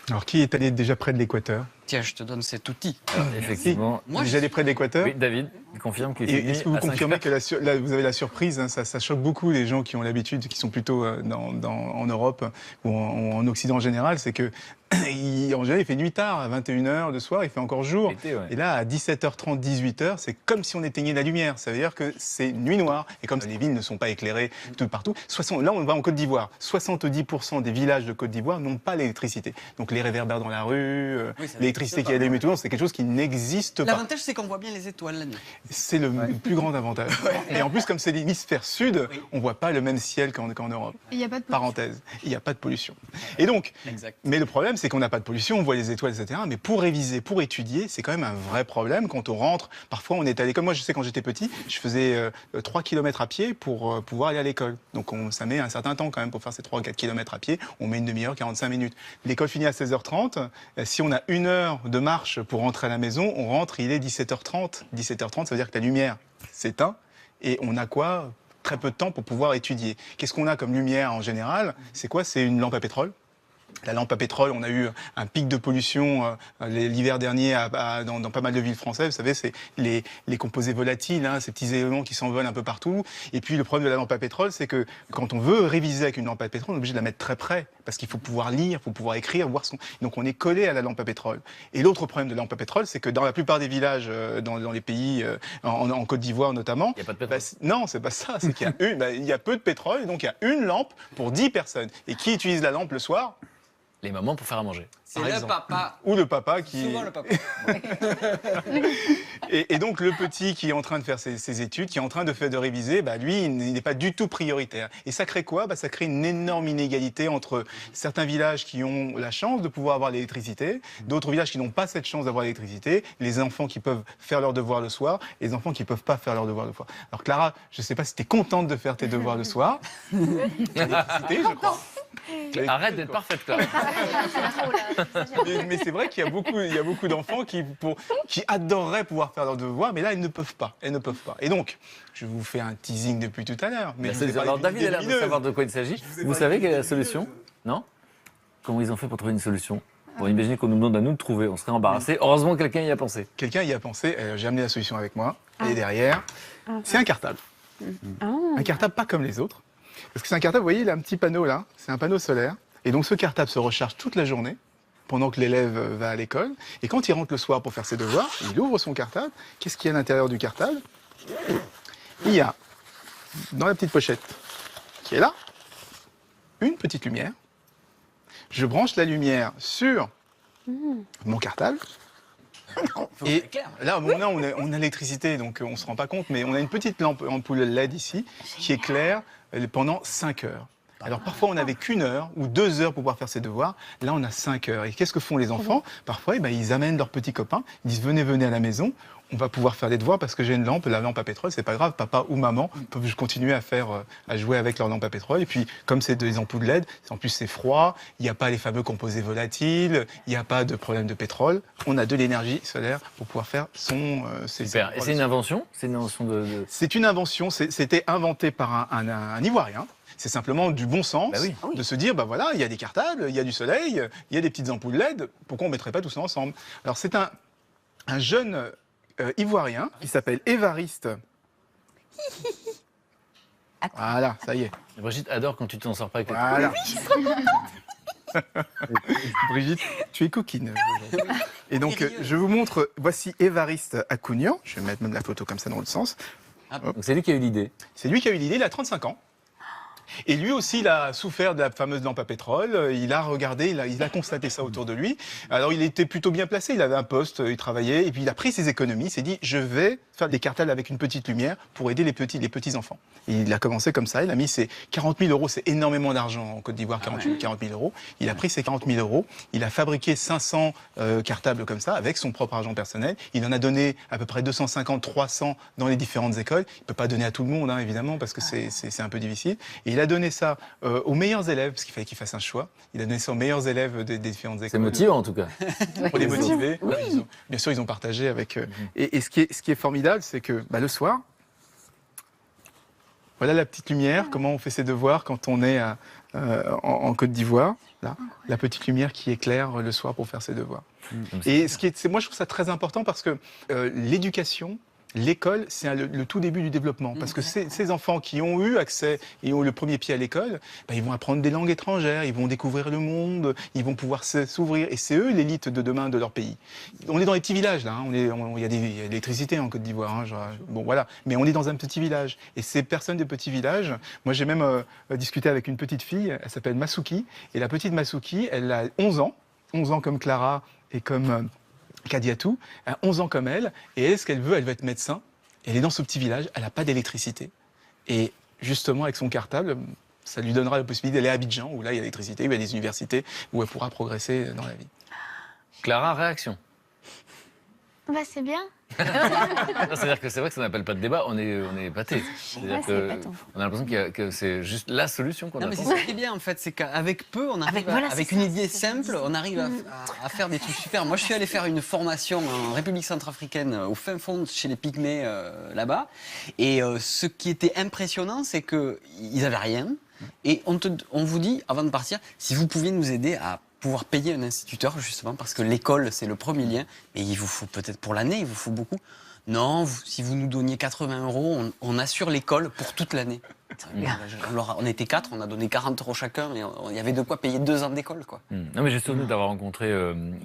Alors, qui est allé déjà près de l'équateur? Tiens, je te donne cet outil. Alors, effectivement. Moi, Déjà allé près de l'équateur? Oui, David, il confirme qu'il Et est est-ce que vous confirmez que vous avez la surprise, hein, ça choque beaucoup les gens qui ont l'habitude, qui sont plutôt en Europe ou en Occident en général, c'est que en général il fait nuit tard, à 21h le soir, il fait encore jour. L'été, ouais. Et là, à 17h30, 18h, c'est comme si on éteignait la lumière. Ça veut dire que c'est nuit noire. Et comme les villes ne sont pas éclairées tout partout, là on va en Côte d'Ivoire. 70% des villages de Côte d'Ivoire n'ont pas l'électricité. Donc les réverbères dans la rue, l'électricité qui allume et tout, c'est quelque chose qui n'existe pas. L'avantage, c'est qu'on voit bien les étoiles la nuit. C'est le plus grand avantage. Et en plus, comme c'est l'hémisphère sud, on ne voit pas le même ciel qu'en Europe. Il n'y a pas de Parenthèse. Il n'y a pas de pollution. Et donc, mais le problème, c'est qu'on n'a pas de pollution, on voit les étoiles, etc. Mais pour réviser, pour étudier, c'est quand même un vrai problème. Quand on rentre, parfois on est allé, comme moi je sais quand j'étais petit, je faisais 3 km à pied pour pouvoir aller à l'école. Donc ça met un certain temps quand même pour faire ces 3 ou 4 km à pied. On met une demi-heure, 45 minutes. L'école finit à 16h30. Si on a 1 heure de marche pour rentrer à la maison, on rentre, il est 17h30. 17h30, ça veut dire que la lumière s'éteint et on a quoi? Très peu de temps pour pouvoir étudier. Qu'est-ce qu'on a comme lumière en général? C'est quoi? C'est une lampe à pétrole. La lampe à pétrole, on a eu un pic de pollution l'hiver dernier dans pas mal de villes françaises. Vous savez, c'est les composés volatiles, hein, ces petits éléments qui s'envolent un peu partout. Et puis le problème de la lampe à pétrole, c'est que quand on veut réviser avec une lampe à pétrole, on est obligé de la mettre très près, parce qu'il faut pouvoir lire, il faut pouvoir écrire, voir son... Donc on est collé à la lampe à pétrole. Et l'autre problème de la lampe à pétrole, c'est que dans la plupart des villages, dans les pays, en Côte d'Ivoire notamment... Il n'y a pas de pétrole. Non, c'est pas ça. C'est qu'il y a il y a peu de pétrole, et donc il y a une lampe pour 10 personnes. Et qui utilise la lampe le soir? Les mamans pour faire à manger. C'est le papa. Ou le papa qui... Souvent le papa. et donc le petit qui est en train de faire ses études, qui est en train de réviser, bah, lui, il n'est pas du tout prioritaire. Et ça crée quoi? Bah, ça crée une énorme inégalité entre certains villages qui ont la chance de pouvoir avoir l'électricité, d'autres villages qui n'ont pas cette chance d'avoir l'électricité, les enfants qui peuvent faire leurs devoirs le soir, et les enfants qui ne peuvent pas faire leurs devoirs le soir. Alors Clara, je ne sais pas si tu es contente de faire tes devoirs le soir. L'électricité, je crois. Arrête d'être parfaite, Clara. Mais c'est vrai qu'il y a beaucoup d'enfants qui adoreraient pouvoir faire leurs devoirs, mais là, ils ne peuvent pas. Et donc, je vous fais un teasing depuis tout à l'heure. Mais Alors, David a l'air de savoir de quoi il s'agit. Vous savez quelle est la solution? Non? Comment ils ont fait pour trouver une solution? Bon, imaginez qu'on nous demande à nous de trouver, on serait embarrassé. Heureusement, quelqu'un y a pensé. Quelqu'un y a pensé. J'ai amené la solution avec moi. Et derrière, c'est un cartable. Un cartable pas comme les autres. Parce que c'est un cartable, vous voyez, il a un petit panneau là. C'est un panneau solaire. Et donc, ce cartable se recharge toute la journée, pendant que l'élève va à l'école. Et quand il rentre le soir pour faire ses devoirs, il ouvre son cartable. Qu'est-ce qu'il y a à l'intérieur du cartable? Il y a, dans la petite pochette qui est là, une petite lumière. Je branche la lumière sur mon cartable. Et là, bon, on a l'électricité, donc on ne se rend pas compte, mais on a une petite ampoule LED ici qui éclaire pendant 5 heures. Alors parfois on n'avait qu'1 heure ou 2 heures pour pouvoir faire ses devoirs, là on a 5 heures. Et qu'est-ce que font les enfants? Parfois ils amènent leurs petits copains, ils disent venez à la maison, on va pouvoir faire des devoirs parce que j'ai une lampe, la lampe à pétrole, c'est pas grave, papa ou maman peuvent continuer à jouer avec leur lampe à pétrole. Et puis comme c'est des ampoules LED, en plus c'est froid, il n'y a pas les fameux composés volatiles, il n'y a pas de problème de pétrole, on a de l'énergie solaire pour pouvoir faire ses Super. Et c'est une invention? C'est une invention C'est une invention, c'était inventé par un Ivoirien. C'est simplement du bon sens de se dire, bah voilà, il y a des cartables, il y a du soleil, il y a des petites ampoules LED, pourquoi on ne mettrait pas tout ça ensemble? Alors c'est un jeune Ivoirien qui s'appelle Évariste. Voilà, ça y est. Brigitte adore quand tu t'en sors pas avec les Voilà. Brigitte, tu es coquine. Et donc, je vous montre, voici Évariste Accounian. Je vais mettre même la photo comme ça dans le sens. Donc c'est lui qui a eu l'idée. C'est lui qui a eu l'idée, il a 35 ans. Et lui aussi, il a souffert de la fameuse lampe à pétrole. Il a regardé, il a constaté ça autour de lui. Alors, il était plutôt bien placé. Il avait un poste, il travaillait. Et puis, il a pris ses économies. Il s'est dit, je vais faire des cartables avec une petite lumière pour aider les petits enfants. Et il a commencé comme ça. Il a mis ses 40 000 euros. C'est énormément d'argent en Côte d'Ivoire, 40 000 euros. Il a pris ses 40 000 euros. Il a fabriqué 500 cartables comme ça avec son propre argent personnel. Il en a donné à peu près 250, 300 dans les différentes écoles. Il ne peut pas donner à tout le monde, hein, évidemment, parce que c'est un peu difficile. Et il a donné ça aux meilleurs élèves, parce qu'il fallait qu'il fasse un choix. Il a donné ça aux meilleurs élèves des différentes écoles. C'est motivant en tout cas. Pour les motiver. Bien sûr, ils ont partagé avec... Et ce qui est formidable, c'est que le soir, voilà la petite lumière, comment on fait ses devoirs quand on est en Côte d'Ivoire, là, la petite lumière qui éclaire le soir pour faire ses devoirs. Et moi je trouve ça très important parce que l'éducation, l'école, c'est le tout début du développement. Parce que ces enfants qui ont eu accès et ont le premier pied à l'école, ils vont apprendre des langues étrangères, ils vont découvrir le monde, ils vont pouvoir s'ouvrir. Et c'est eux l'élite de demain de leur pays. On est dans les petits villages, là. Il y a de l'électricité en Côte d'Ivoire. Bon, voilà. Mais on est dans un petit village. Et ces personnes des petits villages, moi j'ai même discuté avec une petite fille, elle s'appelle Masuki. Et la petite Masuki, elle a 11 ans comme Clara et comme... Kadiatou, a 11 ans comme elle, et elle, ce qu'elle veut être médecin. Elle est dans ce petit village, elle n'a pas d'électricité. Et justement, avec son cartable, ça lui donnera la possibilité d'aller à Abidjan, où là, il y a l'électricité, où il y a des universités, où elle pourra progresser dans la vie. Clara, réaction? Bah, c'est bien. C'est-à-dire que c'est vrai que ça n'appelle pas de débat, on est épaté. C'est-à-dire c'est épatant. on a l'impression que c'est juste la solution qu'on Non, attend. mais c'est ça qui est bien en fait, c'est qu'avec peu, on arrive avec une idée simple, on arrive à faire des trucs super. Moi, je suis allé faire une formation en République centrafricaine, au fin fond chez les Pygmées là-bas, et ce qui était impressionnant, c'est qu'ils n'avaient rien, et on vous dit avant de partir, si vous pouviez nous aider à pouvoir payer un instituteur, justement, parce que l'école, c'est le premier lien, mais il vous faut peut-être pour l'année, il vous faut beaucoup. Non, si vous nous donniez 80 €, on assure l'école pour toute l'année. On était 4, on a donné 40 € chacun, mais il y avait de quoi payer 2 ans d'école, quoi. Non, mais j'ai souvenir d'avoir rencontré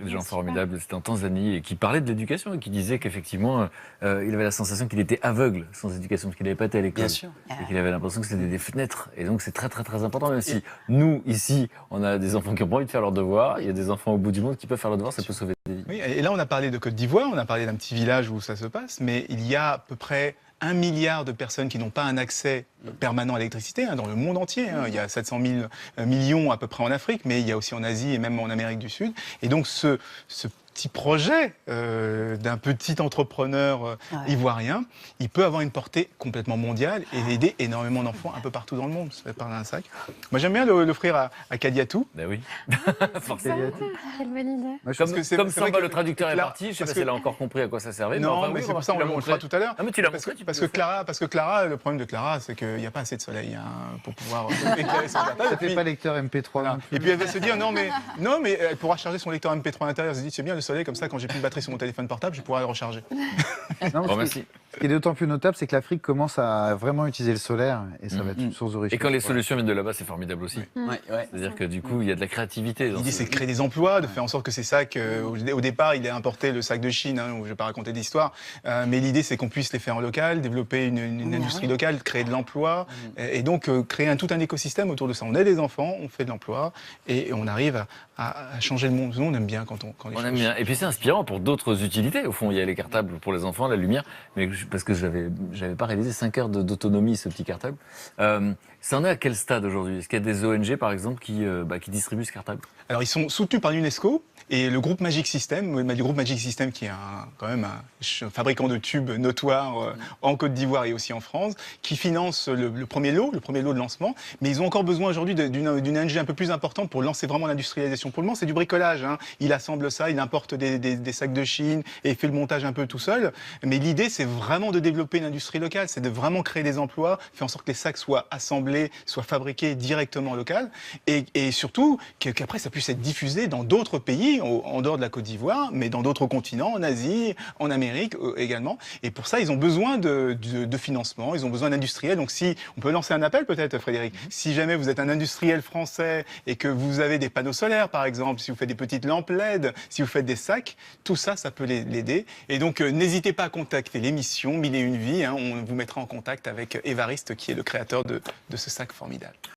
des gens formidables, c'était en Tanzanie, et qui parlaient de l'éducation, et qui disaient qu'effectivement, il avait la sensation qu'il était aveugle sans éducation, parce qu'il n'avait pas été à l'école. Bien sûr. Et qu'il avait l'impression que c'était des fenêtres. Et donc c'est très très très important, même si nous, ici, on a des enfants qui ont pas envie de faire leurs devoirs, il y a des enfants au bout du monde qui peuvent faire leurs devoirs, ça peut sauver des vies. Oui, et là, on a parlé de Côte d'Ivoire, on a parlé d'un petit village où ça se passe, mais il y a à peu près 1 milliard de personnes qui n'ont pas un accès permanent à l'électricité dans le monde entier. Il y a 700 000 millions à peu près en Afrique, mais il y a aussi en Asie et même en Amérique du Sud. Et donc ce petit projet d'un petit entrepreneur ivoirien, il peut avoir une portée complètement mondiale et aider énormément d'enfants un peu partout dans le monde. Ça fait par un sac. Moi, j'aime bien l'offrir à Kadiatou. Ben oui, forcément. Quelle bonne idée. Moi, je Comme, pense que c'est comme vrai Samba, que le traducteur est Clara- parti, je sais pas parce si elle a que- encore compris à quoi ça servait. Non, enfin, mais oui, c'est pour ça tu on l'as le fera tout à l'heure. Ah, mais tu l'as Parce montré, tu parce peux que Clara, le problème de Clara, c'est qu'il n'y a pas assez de soleil pour pouvoir éclairer son cartable. Ça fait pas lecteur MP3 Voilà. non plus. Et puis elle va se dire non mais elle pourra charger son lecteur MP3 à l'intérieur. Elle se dit c'est bien le soleil, comme ça quand j'ai plus de batterie sur mon téléphone portable, je pourrai le recharger. Non, Bon, merci. ce qui est d'autant plus notable, c'est que l'Afrique commence à vraiment utiliser le solaire et ça va être une source de richesse. Et quand les solutions viennent de là-bas, c'est formidable aussi. Ouais. C'est-à-dire que du coup, il y a de la créativité. dans L'idée ce- c'est de créer des emplois, de faire en sorte que ces sacs, au départ il a importé le sac de Chine, où je ne vais pas raconter d'histoire, mais l'idée c'est qu'on puisse les faire en local, développer une industrie locale, créer de l'emploi, et donc créer tout un écosystème autour de ça. On aide des enfants, on fait de l'emploi, et on arrive à changer le monde. Nous on aime bien quand les On choses- aime bien. Et puis c'est inspirant pour d'autres utilités. Au fond, il y a les cartables pour les enfants, la lumière, mais parce que j'avais pas réalisé 5 heures d'autonomie ce petit cartable. Ça en est à quel stade aujourd'hui? Est-ce qu'il y a des ONG par exemple qui distribuent ce cartable? Alors ils sont soutenus par l'UNESCO et le groupe Magic System, qui est quand même un fabricant de tubes notoire en Côte d'Ivoire et aussi en France, qui finance le premier lot de lancement. Mais ils ont encore besoin aujourd'hui d'une ONG un peu plus importante pour lancer vraiment l'industrialisation. Pour le moment, c'est du bricolage. Il assemble ça, il importe des sacs de Chine et il fait le montage un peu tout seul. Mais l'idée, c'est vraiment de développer une industrie locale, c'est de vraiment créer des emplois, faire en sorte que les sacs soient assemblés, soient fabriqués directement local, et surtout qu'après ça puisse être diffusé dans d'autres pays, en dehors de la Côte d'Ivoire, mais dans d'autres continents, en Asie, en Amérique également. Et pour ça, ils ont besoin de financement, ils ont besoin d'industriels. Donc si on peut lancer un appel peut-être, Frédéric, si jamais vous êtes un industriel français et que vous avez des panneaux solaires, par exemple, si vous faites des petites lampes LED, si vous faites des sacs, tout ça, ça peut l'aider. Et donc n'hésitez pas à contacter l'émission 1001 vies. On vous mettra en contact avec Évariste, qui est le créateur de ce sac formidable.